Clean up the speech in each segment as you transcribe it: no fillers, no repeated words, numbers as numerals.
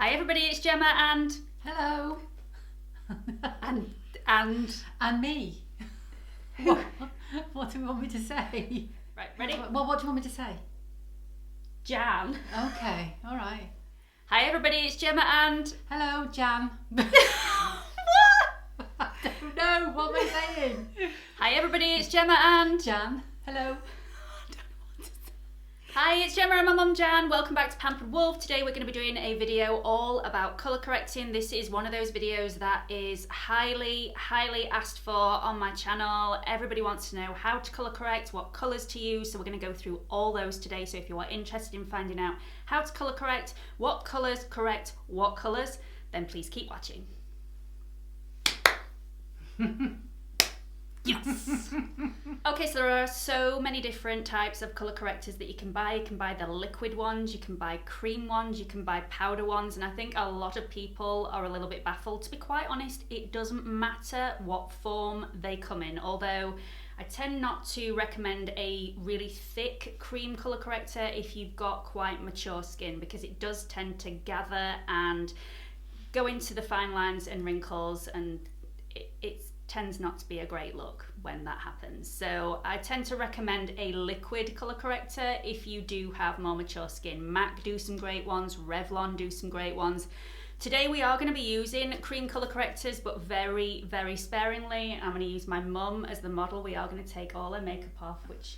Hi everybody, it's Gemma and... Hello. and me. What do you want me to say? Right, ready? Well, what do you want me to say? Jan. Okay, all right. Hi everybody, it's Gemma and... Hello, Jan. What? I don't know, what am I saying? Hi everybody, it's Gemma and... Jan. Hello. Hi, it's Gemma and my mum Jan. Welcome back to Pampered Wolf. Today we're going to be doing a video all about colour correcting. This is one of those videos that is highly asked for on my channel. Everybody wants to know how to colour correct, what colours to use, so we're going to go through all those today. So if you are interested in finding out how to colour correct, what colours correct what colours, then please keep watching. Yes! Okay, so there are so many different types of colour correctors that you can buy. You can buy the liquid ones, you can buy cream ones, you can buy powder ones, and I think a lot of people are a little bit baffled. To be quite honest, it doesn't matter what form they come in, although I tend not to recommend a really thick cream colour corrector if you've got quite mature skin, because it does tend to gather and go into the fine lines and wrinkles, and it tends not to be a great look when that happens. So I tend to recommend a liquid colour corrector if you do have more mature skin. MAC do some great ones, Revlon do some great ones. Today we are going to be using cream colour correctors, but very sparingly. I'm going to use my mum as the model. We are going to take all her makeup off, which...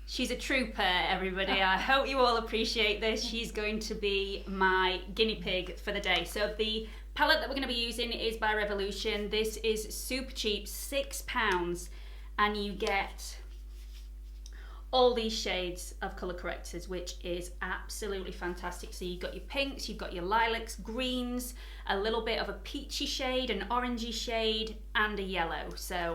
She's a trooper, everybody. I hope you all appreciate this. She's going to be my guinea pig for the day. So the palette that we're going to be using is by Revolution. This is super cheap, £6, and you get all these shades of colour correctors, which is absolutely fantastic. So you've got your pinks, you've got your lilacs, greens, a little bit of a peachy shade, an orangey shade, and a yellow. So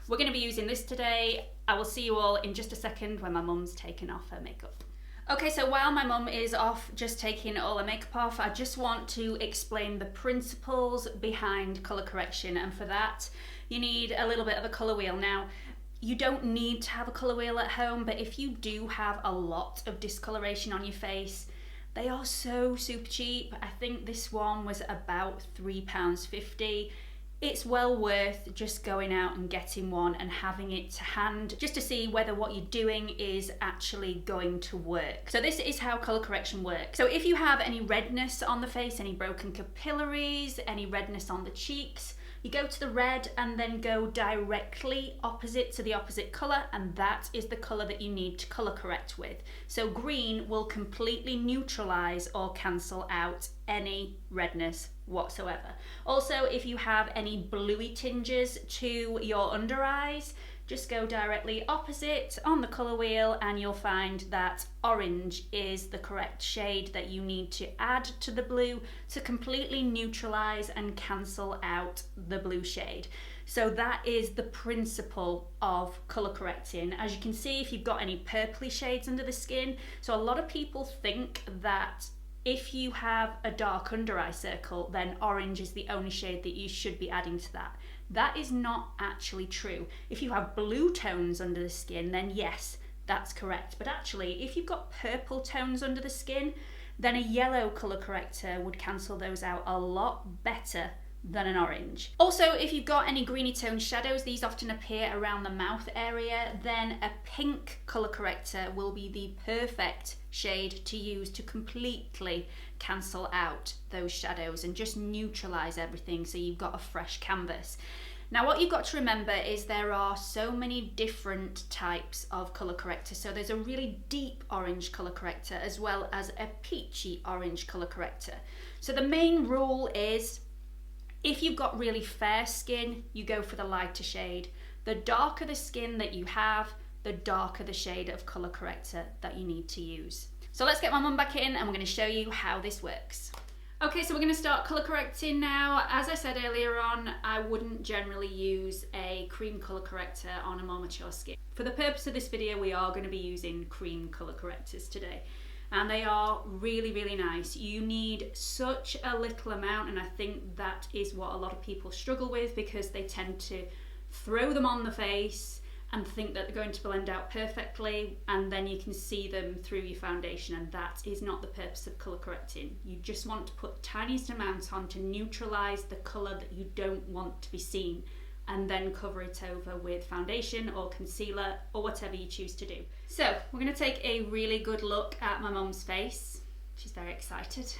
we're going to be using this today. I will see you all in just a second when my mum's taken off her makeup. Okay, so while my mum is off just taking all her makeup off, I just want to explain the principles behind colour correction, and for that you need a little bit of a colour wheel. Now, you don't need to have a colour wheel at home, but if you do have a lot of discoloration on your face, they are so super cheap. I think this one was about £3.50. It's well worth just going out and getting one and having it to hand just to see whether what you're doing is actually going to work. So this is how colour correction works. So if you have any redness on the face, any broken capillaries, any redness on the cheeks, you go to the red and then go directly opposite to the opposite colour, and that is the colour that you need to colour correct with. So green will completely neutralise or cancel out any redness whatsoever. Also, if you have any bluey tinges to your under eyes, just go directly opposite on the colour wheel and you'll find that orange is the correct shade that you need to add to the blue to completely neutralise and cancel out the blue shade. So that is the principle of colour correcting. As you can see, if you've got any purpley shades under the skin, so a lot of people think that if you have a dark under eye circle, then orange is the only shade that you should be adding to that. That is not actually true. If you have blue tones under the skin, then yes, that's correct. But actually, if you've got purple tones under the skin, then a yellow colour corrector would cancel those out a lot better than an orange. Also, if you've got any greeny tone shadows, these often appear around the mouth area, then a pink colour corrector will be the perfect shade to use to completely cancel out those shadows and just neutralise everything so you've got a fresh canvas. Now, what you've got to remember is there are so many different types of colour corrector. So there's a really deep orange colour corrector as well as a peachy orange colour corrector. So the main rule is, if you've got really fair skin, you go for the lighter shade. The darker the skin that you have, the darker the shade of colour corrector that you need to use. So let's get my mum back in and we're going to show you how this works. Okay, so we're going to start colour correcting now. As I said earlier on, I wouldn't generally use a cream colour corrector on a more mature skin. For the purpose of this video, we are going to be using cream colour correctors today. And they are really nice. You need such a little amount, and I think that is what a lot of people struggle with, because they tend to throw them on the face and think that they're going to blend out perfectly, and then you can see them through your foundation, and that is not the purpose of colour correcting. You just want to put the tiniest amount on to neutralise the colour that you don't want to be seen, and then cover it over with foundation or concealer or whatever you choose to do. So we're going to take a really good look at my mum's face. She's very excited.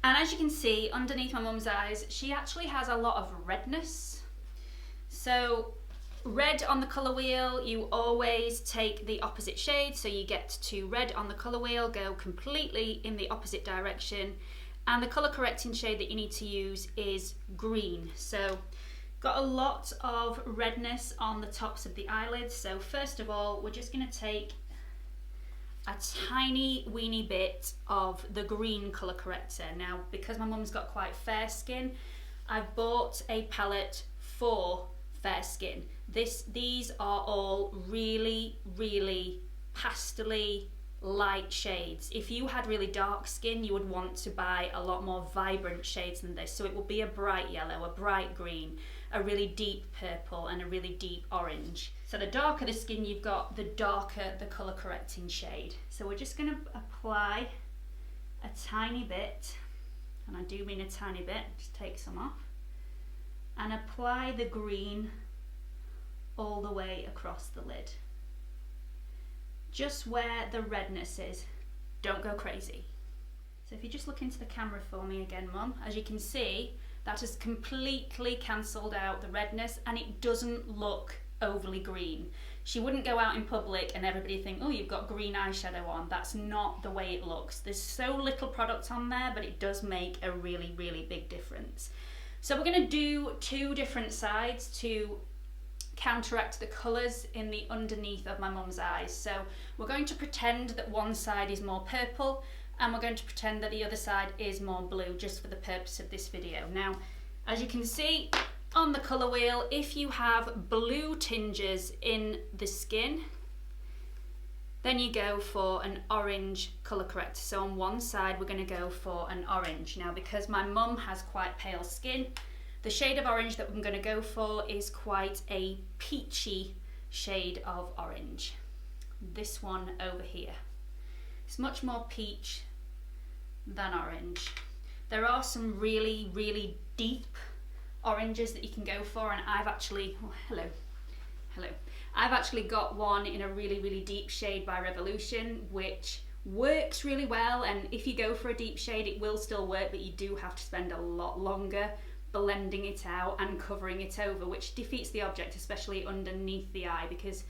And as you can see, underneath my mum's eyes, she actually has a lot of redness. So red on the colour wheel, you always take the opposite shade. So you get to red on the colour wheel, go completely in the opposite direction. And the colour correcting shade that you need to use is green. So got a lot of redness on the tops of the eyelids. So first of all, we're just going to take a tiny weeny bit of the green colour corrector. Now, because my mum's got quite fair skin, I've bought a palette for fair skin. These are all really, really pastel-y light shades. If you had really dark skin, you would want to buy a lot more vibrant shades than this. So it will be a bright yellow, a bright green, a really deep purple, and a really deep orange. So the darker the skin you've got, the darker the colour correcting shade. So we're just going to apply a tiny bit, and I do mean a tiny bit, just take some off, and apply the green all the way across the lid. Just where the redness is, don't go crazy. So if you just look into the camera for me again, Mum, as you can see, that has completely cancelled out the redness, and it doesn't look overly green. She wouldn't go out in public and everybody think, oh, you've got green eyeshadow on. That's not the way it looks. There's so little product on there, but it does make a really, really big difference. So we're going to do two different sides to counteract the colours in the underneath of my mum's eyes. So we're going to pretend that one side is more purple, and we're going to pretend that the other side is more blue, just for the purpose of this video. Now, as you can see on the colour wheel, if you have blue tinges in the skin, then you go for an orange colour corrector. So on one side, we're going to go for an orange. Now, because my mum has quite pale skin, the shade of orange that I'm going to go for is quite a peachy shade of orange. This one over here. It's much more peach than orange. There are some really, really deep oranges that you can go for, and I've actually, oh, hello. I've actually got one in a really, really deep shade by Revolution, which works really well, and if you go for a deep shade, it will still work, but you do have to spend a lot longer blending it out and covering it over, which defeats the object, especially underneath the eye, because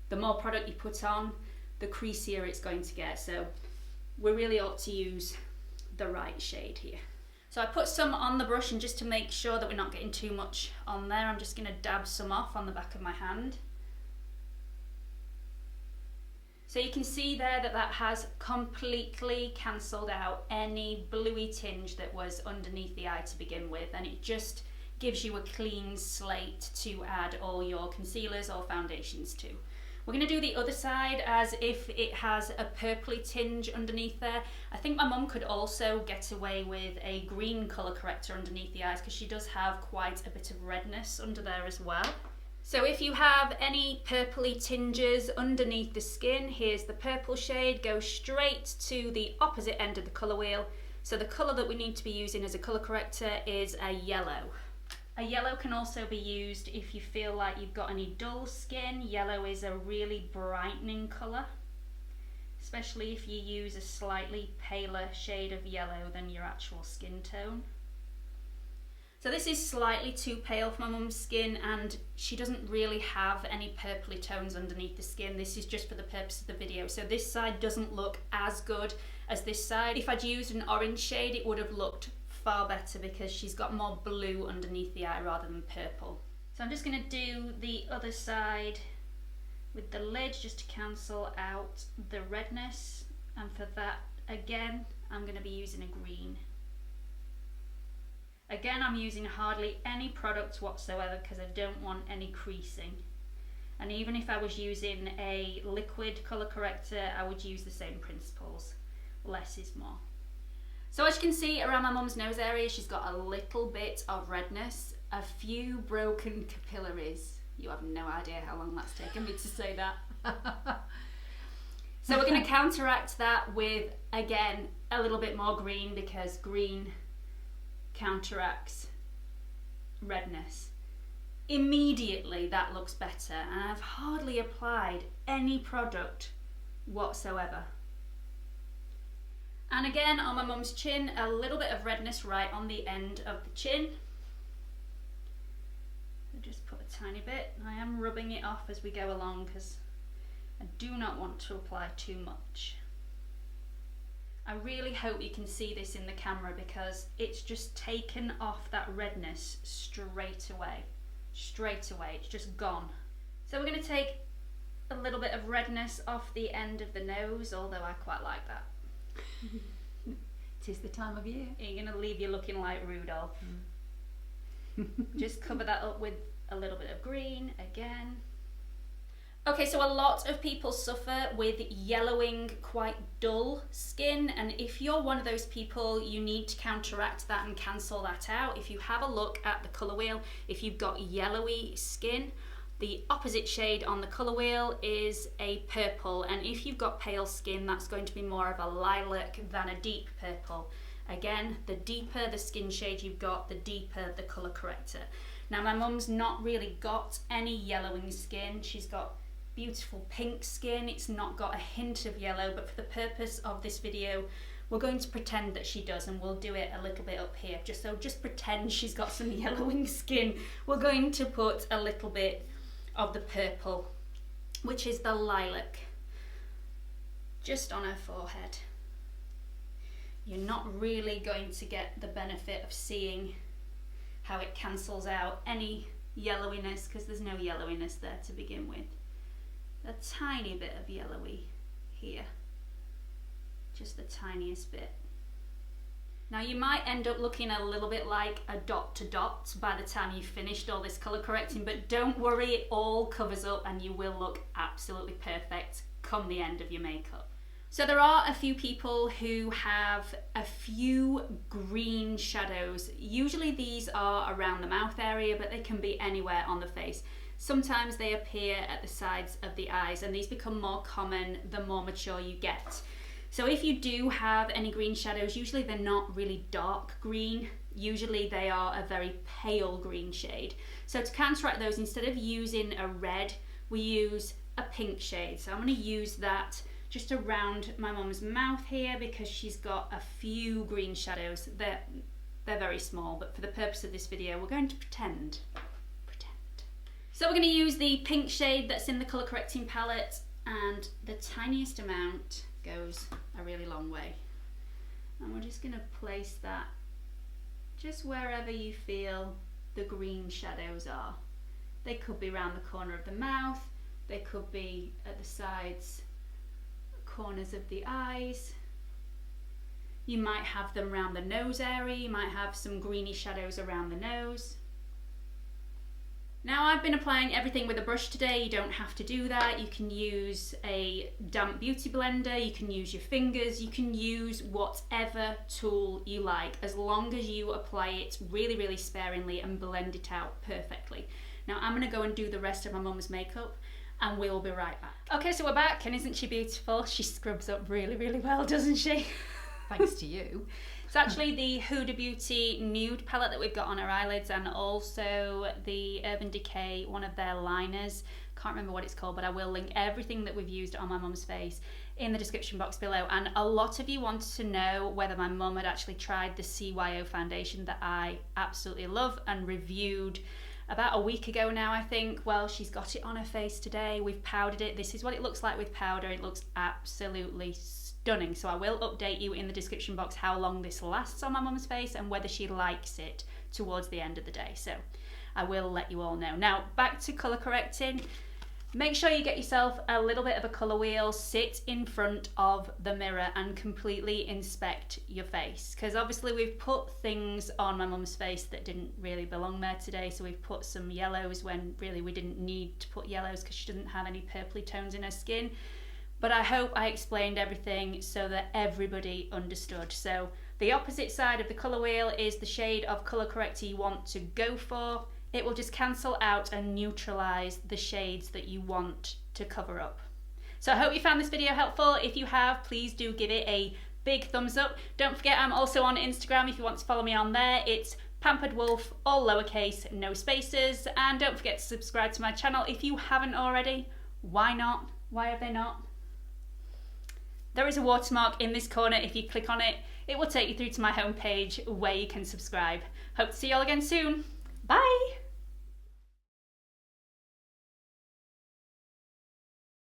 the more product you put on, the creasier it's going to get. So we really ought to use the right shade here. So I put some on the brush, and just to make sure that we're not getting too much on there, I'm just going to dab some off on the back of my hand. So you can see there that that has completely cancelled out any bluey tinge that was underneath the eye to begin with, and it just gives you a clean slate to add all your concealers or foundations to. We're going to do the other side as if it has a purpley tinge underneath there. I think my mum could also get away with a green colour corrector underneath the eyes, because she does have quite a bit of redness under there as well. So if you have any purpley tinges underneath the skin, here's the purple shade. Go straight to the opposite end of the colour wheel. So the colour that we need to be using as a colour corrector is a yellow. A yellow can also be used if you feel like you've got any dull skin. Yellow is a really brightening colour, especially if you use a slightly paler shade of yellow than your actual skin tone. So this is slightly too pale for my mum's skin, and she doesn't really have any purpley tones underneath the skin. This is just for the purpose of the video. So this side doesn't look as good as this side. If I'd used an orange shade, it would have looked far better, because she's got more blue underneath the eye rather than purple. So I'm just going to do the other side with the lid just to cancel out the redness, and for that again I'm going to be using a green. Again, I'm using hardly any product whatsoever because I don't want any creasing. And even if I was using a liquid colour corrector, I would use the same principles. Less is more. So as you can see around my mum's nose area, she's got a little bit of redness. a few broken capillaries. You have no idea how long that's taken me to say that. So we're going to counteract that with, again, a little bit more green, because green counteracts redness. Immediately that looks better, and I've hardly applied any product whatsoever. And again, on my mum's chin, a little bit of redness right on the end of the chin. So just put a tiny bit. I am rubbing it off as we go along because I do not want to apply too much. I really hope you can see this in the camera, because it's just taken off that redness straight away. Straight away, it's just gone. So we're going to take a little bit of redness off the end of the nose, although I quite like that. 'Tis the time of year. You're going to leave you looking like Rudolph. Just cover that up with a little bit of green again. Okay, so a lot of people suffer with yellowing, quite dull skin, and if you're one of those people, you need to counteract that and cancel that out. If you have a look at the colour wheel, if you've got yellowy skin, the opposite shade on the colour wheel is a purple, and if you've got pale skin, that's going to be more of a lilac than a deep purple. Again, the deeper the skin shade you've got, the deeper the colour corrector. Now, my mum's not really got any yellowing skin. She's got beautiful pink skin. It's not got a hint of yellow, but for the purpose of this video, we're going to pretend that she does, and we'll do it a little bit up here. Just pretend she's got some yellowing skin. We're going to put a little bit of the purple, which is the lilac, just on her forehead. You're not really going to get the benefit of seeing how it cancels out any yellowiness, because there's no yellowiness there to begin with. A tiny bit of yellowy here, just the tiniest bit. Now you might end up looking a little bit like a dot to dot by the time you've finished all this colour correcting, but don't worry, it all covers up and you will look absolutely perfect come the end of your makeup. So there are a few people who have a few green shadows. Usually these are around the mouth area, but they can be anywhere on the face. Sometimes they appear at the sides of the eyes, and these become more common the more mature you get. So if you do have any green shadows, usually they're not really dark green. Usually they are a very pale green shade. So to counteract those, instead of using a red, we use a pink shade. So I'm going to use that just around my mum's mouth here, because she's got a few green shadows. They're very small, but for the purpose of this video, we're going to pretend. So we're going to use the pink shade that's in the colour correcting palette, and the tiniest amount goes a really long way. And we're just going to place that just wherever you feel the green shadows are. They could be around the corner of the mouth, they could be at the sides, corners of the eyes. You might have them around the nose area, you might have some greeny shadows around the nose. Now, I've been applying everything with a brush today. You don't have to do that. You can use a damp beauty blender, you can use your fingers, you can use whatever tool you like, as long as you apply it really, really sparingly and blend it out perfectly. Now, I'm going to go and do the rest of my mum's makeup, and we'll be right back. Okay, so we're back, and isn't she beautiful? She scrubs up really, really well, doesn't she? Thanks to you. It's actually the Huda Beauty Nude palette that we've got on her eyelids, and also the Urban Decay, one of their liners. Can't remember what it's called, but I will link everything that we've used on my mum's face in the description box below. And a lot of you wanted to know whether my mum had actually tried the C.Y.O foundation that I absolutely love and reviewed about a week ago now, I think. Well, she's got it on her face today. We've powdered it. This is what it looks like with powder. It looks absolutely stunning. So I will update you in the description box how long this lasts on my mum's face and whether she likes it towards the end of the day. So I will let you all know. Now, back to colour correcting. Make sure you get yourself a little bit of a colour wheel, sit in front of the mirror and completely inspect your face. Because obviously we've put things on my mum's face that didn't really belong there today. So we've put some yellows when really we didn't need to put yellows because she doesn't have any purpley tones in her skin. But I hope I explained everything so that everybody understood. So The opposite side of the colour wheel is the shade of colour corrector you want to go for. It will just cancel out and neutralise the shades that you want to cover up. So I hope you found this video helpful. If you have, please do give it a big thumbs up. Don't forget I'm also on Instagram if you want to follow me on there. It's Pampered Wolf, all lowercase, no spaces. And don't forget to subscribe to my channel if you haven't already. Why not? Why have they not? There is a watermark in this corner. If you click on it, it will take you through to my homepage where you can subscribe. Hope to see you all again soon. Bye!